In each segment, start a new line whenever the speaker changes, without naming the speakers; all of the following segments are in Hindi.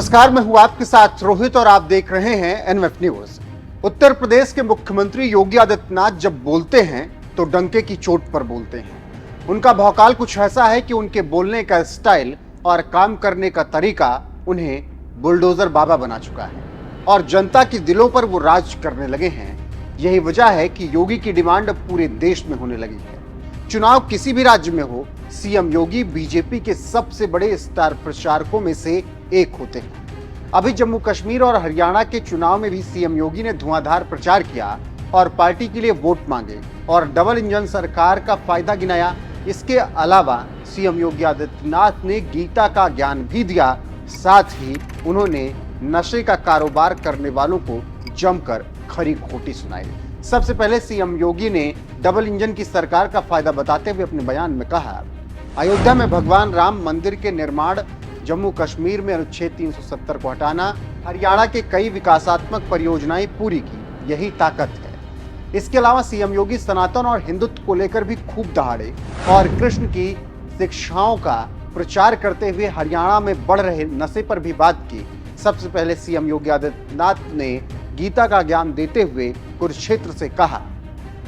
नमस्कार, मैं हूं आपके साथ रोहित और आप देख रहे हैं एनएफ न्यूज। उत्तर प्रदेश के मुख्यमंत्री योगी आदित्यनाथ जब बोलते हैं तो डंके की चोट पर बोलते हैं। उनका भौकाल कुछ ऐसा है कि उनके बोलने का स्टाइल और काम करने का तरीका उन्हें बुलडोजर बाबा बना चुका है और जनता के दिलों पर वो राज करने लगे हैं। यही वजह है कि योगी की डिमांड अब पूरे देश में होने लगी है। चुनाव किसी भी राज्य में हो, सीएम योगी बीजेपी के सबसे बड़े स्टार प्रचारकों में से एक होते हैं। अभी जम्मू कश्मीर और हरियाणा के चुनाव में भी सीएम योगी ने धुआंधार प्रचार किया और पार्टी के लिए वोट मांगे और डबल इंजन सरकार का फायदा गिनाया। इसके अलावा सीएम योगी आदित्यनाथ ने गीता का ज्ञान भी दिया, साथ ही उन्होंने नशे का कारोबार करने वालों को जमकर खरी खोटी सुनाई। सबसे पहले सीएम योगी ने डबल इंजन की सरकार का फायदा बताते हुए अपने बयान में कहा, अयोध्या में भगवान राम मंदिर के निर्माण, जम्मू कश्मीर में अनुच्छेद 370 को हटाना, हरियाणा के कई विकासात्मक परियोजनाएं पूरी की, यही ताकत है। इसके अलावा सीएम योगी सनातन और हिंदुत्व को लेकर भी खूब दहाड़े और कृष्ण की शिक्षाओं का प्रचार करते हुए हरियाणा में बढ़ रहे नशे पर भी बात की। सबसे पहले सीएम योगी आदित्यनाथ ने गीता का ज्ञान देते हुए कुरुक्षेत्र से कहा,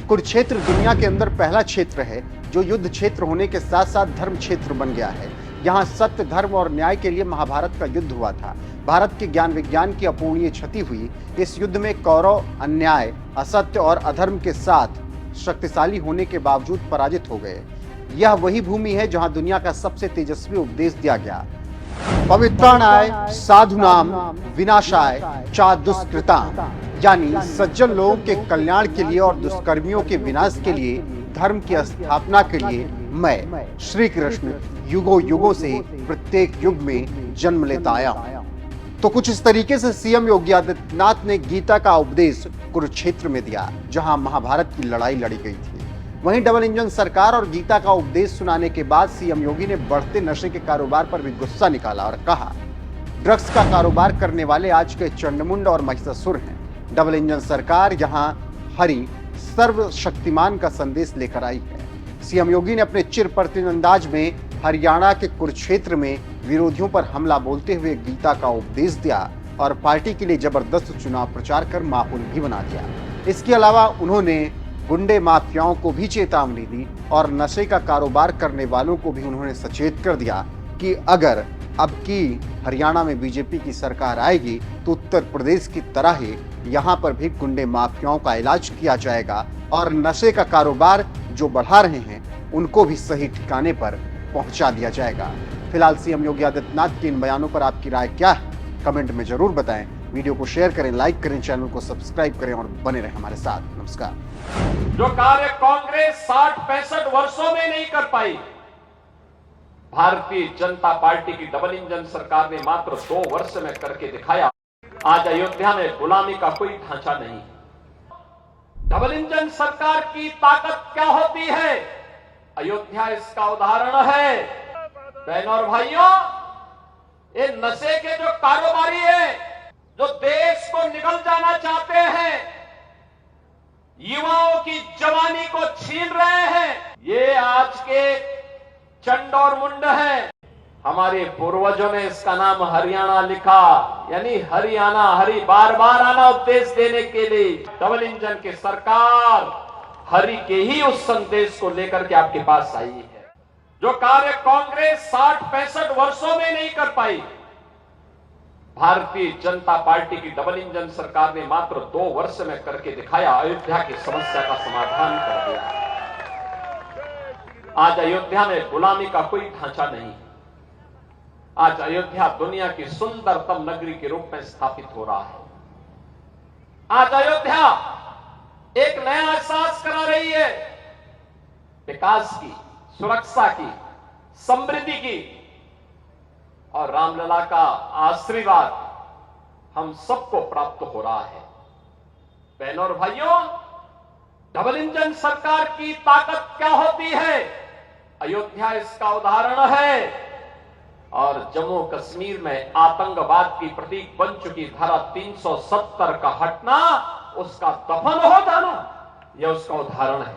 कुरुक्षेत्र दुनिया के अंदर पहला क्षेत्र है जो युद्ध क्षेत्र होने के साथ साथ धर्म क्षेत्र बन गया है। यहाँ सत्य, धर्म और न्याय के लिए महाभारत का युद्ध हुआ था। भारत के ज्ञान विज्ञान की अपूर्णीय क्षति हुई। इस युद्ध में कौरव अन्याय, असत्य और अधर्म के साथ शक्तिशाली होने के बावजूद पराजित हो गए। यह वही भूमि है जहाँ दुनिया का सबसे तेजस्वी उपदेश दिया गया, पवित्राणाय साधुनाम विनाशाय चा दुष्कृताम, यानी सज्जन लोगों के कल्याण के लिए और दुष्कर्मियों के विनाश के लिए, धर्म की स्थापना के लिए मैं श्री कृष्ण युगों युगों से प्रत्येक युग में जन्म लेता आया हूं। तो कुछ इस तरीके से सीएम योगी आदित्यनाथ ने गीता का उपदेश कुरुक्षेत्र में दिया, जहां महाभारत की लड़ाई लड़ी गई थी। वहीं डबल इंजन सरकार और गीता का उपदेश सुनाने के बाद सीएम योगी ने बढ़ते नशे के कारोबार पर भी गुस्सा निकाला और कहा, ड्रग्स का कारोबार करने वाले आज के चंडमुंड और महिषासुर हैं। डबल इंजन सरकार यहां हरि सर्वशक्तिमान का संदेश लेकर आई है। सीएम योगी ने अपने चिरप्रतिन अंदाज में हरियाणा के कुरुक्षेत्र में विरोधियों पर हमला बोलते हुए गीता का उपदेश दिया और पार्टी के लिए जबरदस्त चुनाव प्रचार कर माहौल भी बना दिया। इसके अलावा उन्होंने गुंडे माफियाओं को भी चेतावनी दी और नशे का कारोबार करने वालों को भी उन्होंने सचेत कर दिया कि अगर अब की हरियाणा में बीजेपी की सरकार आएगी तो उत्तर प्रदेश की तरह ही यहाँ पर भी गुंडे माफियाओं का इलाज किया जाएगा और नशे का कारोबार जो बढ़ा रहे हैं उनको भी सही ठिकाने पर पहुंचा दिया जाएगा। फिलहाल सीएम योगी आदित्यनाथ के इन बयानों पर आपकी राय क्या है, कमेंट में जरूर बताएं। वीडियो को शेयर करें, लाइक करें, चैनल को सब्सक्राइब करें और बने रहें हमारे साथ। नमस्कार।
जो कार्य कांग्रेस 60-65 वर्षों में नहीं कर पाई, भारतीय जनता पार्टी की डबल इंजन सरकार ने मात्र 2 वर्ष में करके दिखाया। आज अयोध्या में गुलामी का कोई ढांचा नहीं। डबल इंजन सरकार की ताकत क्या होती है, अयोध्या इसका उदाहरण है। बहनों और भाइयों, ये नशे के जो कारोबारी है, जो देश को निगल जाना चाहते हैं, युवाओं की जवानी को छीन रहे हैं, ये आज के चंड और मुंड है। हमारे पूर्वजों ने इसका नाम हरियाणा लिखा, यानी हरियाणा, हरि बार बार आना उपदेश देने के लिए। डबल इंजन की सरकार हरि के ही उस संदेश को लेकर के आपके पास आई है। जो कार्य कांग्रेस 60-65 वर्षों में नहीं कर पाई, भारतीय जनता पार्टी की डबल इंजन सरकार ने मात्र 2 वर्ष में करके दिखाया। अयोध्या की समस्या का समाधान कर दिया। आज अयोध्या में गुलामी का कोई ढांचा नहीं। आज अयोध्या दुनिया की सुंदरतम नगरी के रूप में स्थापित हो रहा है। आज अयोध्या एक नया एहसास करा रही है, विकास की, सुरक्षा की, समृद्धि की, और रामलला का आशीर्वाद हम सबको प्राप्त हो रहा है। बहनों और भाइयों, डबल इंजन सरकार की ताकत क्या होती है, अयोध्या इसका उदाहरण है। और जम्मू कश्मीर में आतंकवाद की प्रतीक बन चुकी धारा 370 का हटना, उसका दफन हो जाना, यह उसका उदाहरण है।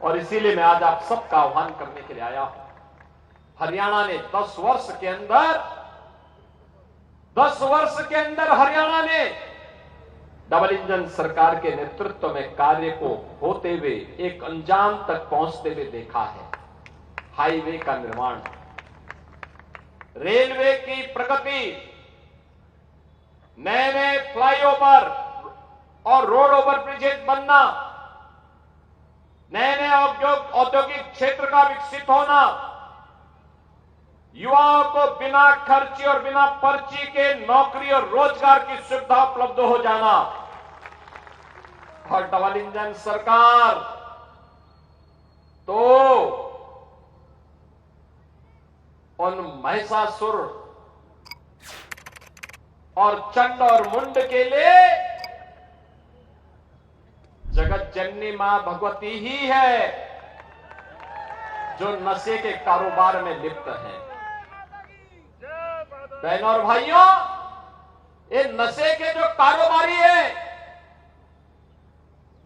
और इसीलिए मैं आज आप सबका आह्वान करने के लिए आया हूं। हरियाणा ने 10 वर्ष के अंदर 10 वर्ष के अंदर हरियाणा ने डबल इंजन सरकार के नेतृत्व में कार्य को होते हुए एक अंजाम तक पहुंचते हुए देखा है। हाईवे का निर्माण, रेलवे की प्रगति, नए नए फ्लाईओवर और रोड ओवर ब्रिजेज बनना, नए नए औद्योगिक क्षेत्र का विकसित होना, युवाओं को बिना खर्ची और बिना पर्ची के नौकरी और रोजगार की सुविधा उपलब्ध हो जाना, और डबल इंजन सरकार तो उन महिषासुर और चंड और मुंड के लिए जगत जननी मां भगवती ही है जो नशे के कारोबार में लिप्त है। बहनों और भाइयों, ये नशे के जो कारोबारी है,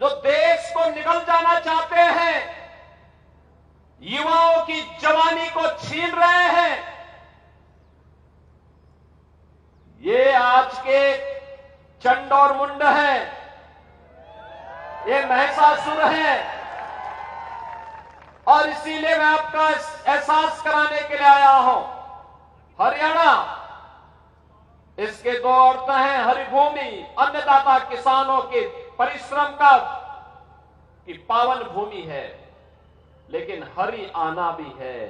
जो देश को निगल जाना चाहते हैं, युवाओं की जवानी को छीन रहे हैं, ये आज के चंड और मुंड हैं, ये महिषासुर हैं। और इसीलिए मैं आपका एहसास कराने के लिए आया हूं। हरियाणा, इसके दो अर्थ हैं, हरिभूमि, अन्नदाता किसानों के परिश्रम का की पावन भूमि है, लेकिन हरि आना भी है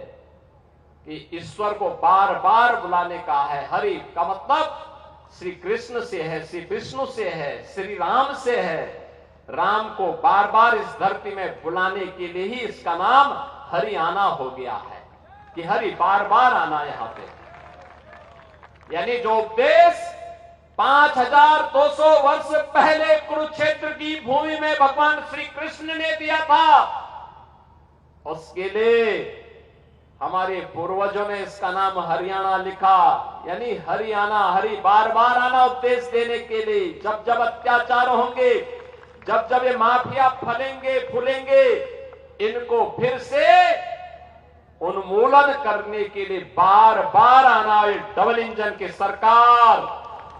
कि ईश्वर को बार बार बुलाने का है। हरि का मतलब श्री कृष्ण से है, श्री विष्णु से है, श्री राम से है। राम को बार बार इस धरती में बुलाने के लिए ही इसका नाम हरि आना हो गया है कि हरि बार बार आना यहां पे। यानी जो उपदेश 5200 वर्ष पहले कुरुक्षेत्र की भूमि में भगवान श्री कृष्ण ने दिया था, उसके लिए हमारे पूर्वजों ने इसका नाम हरियाणा लिखा। यानी हरियाणा, हरि बार बार आना उपदेश देने के लिए। जब जब अत्याचार होंगे, जब जब ये माफिया फलेंगे फूलेंगे, इनको फिर से उन्मूलन करने के लिए बार बार आना। डबल इंजन की सरकार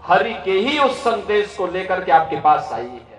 हरि के ही उस संदेश को लेकर के आपके पास आई है।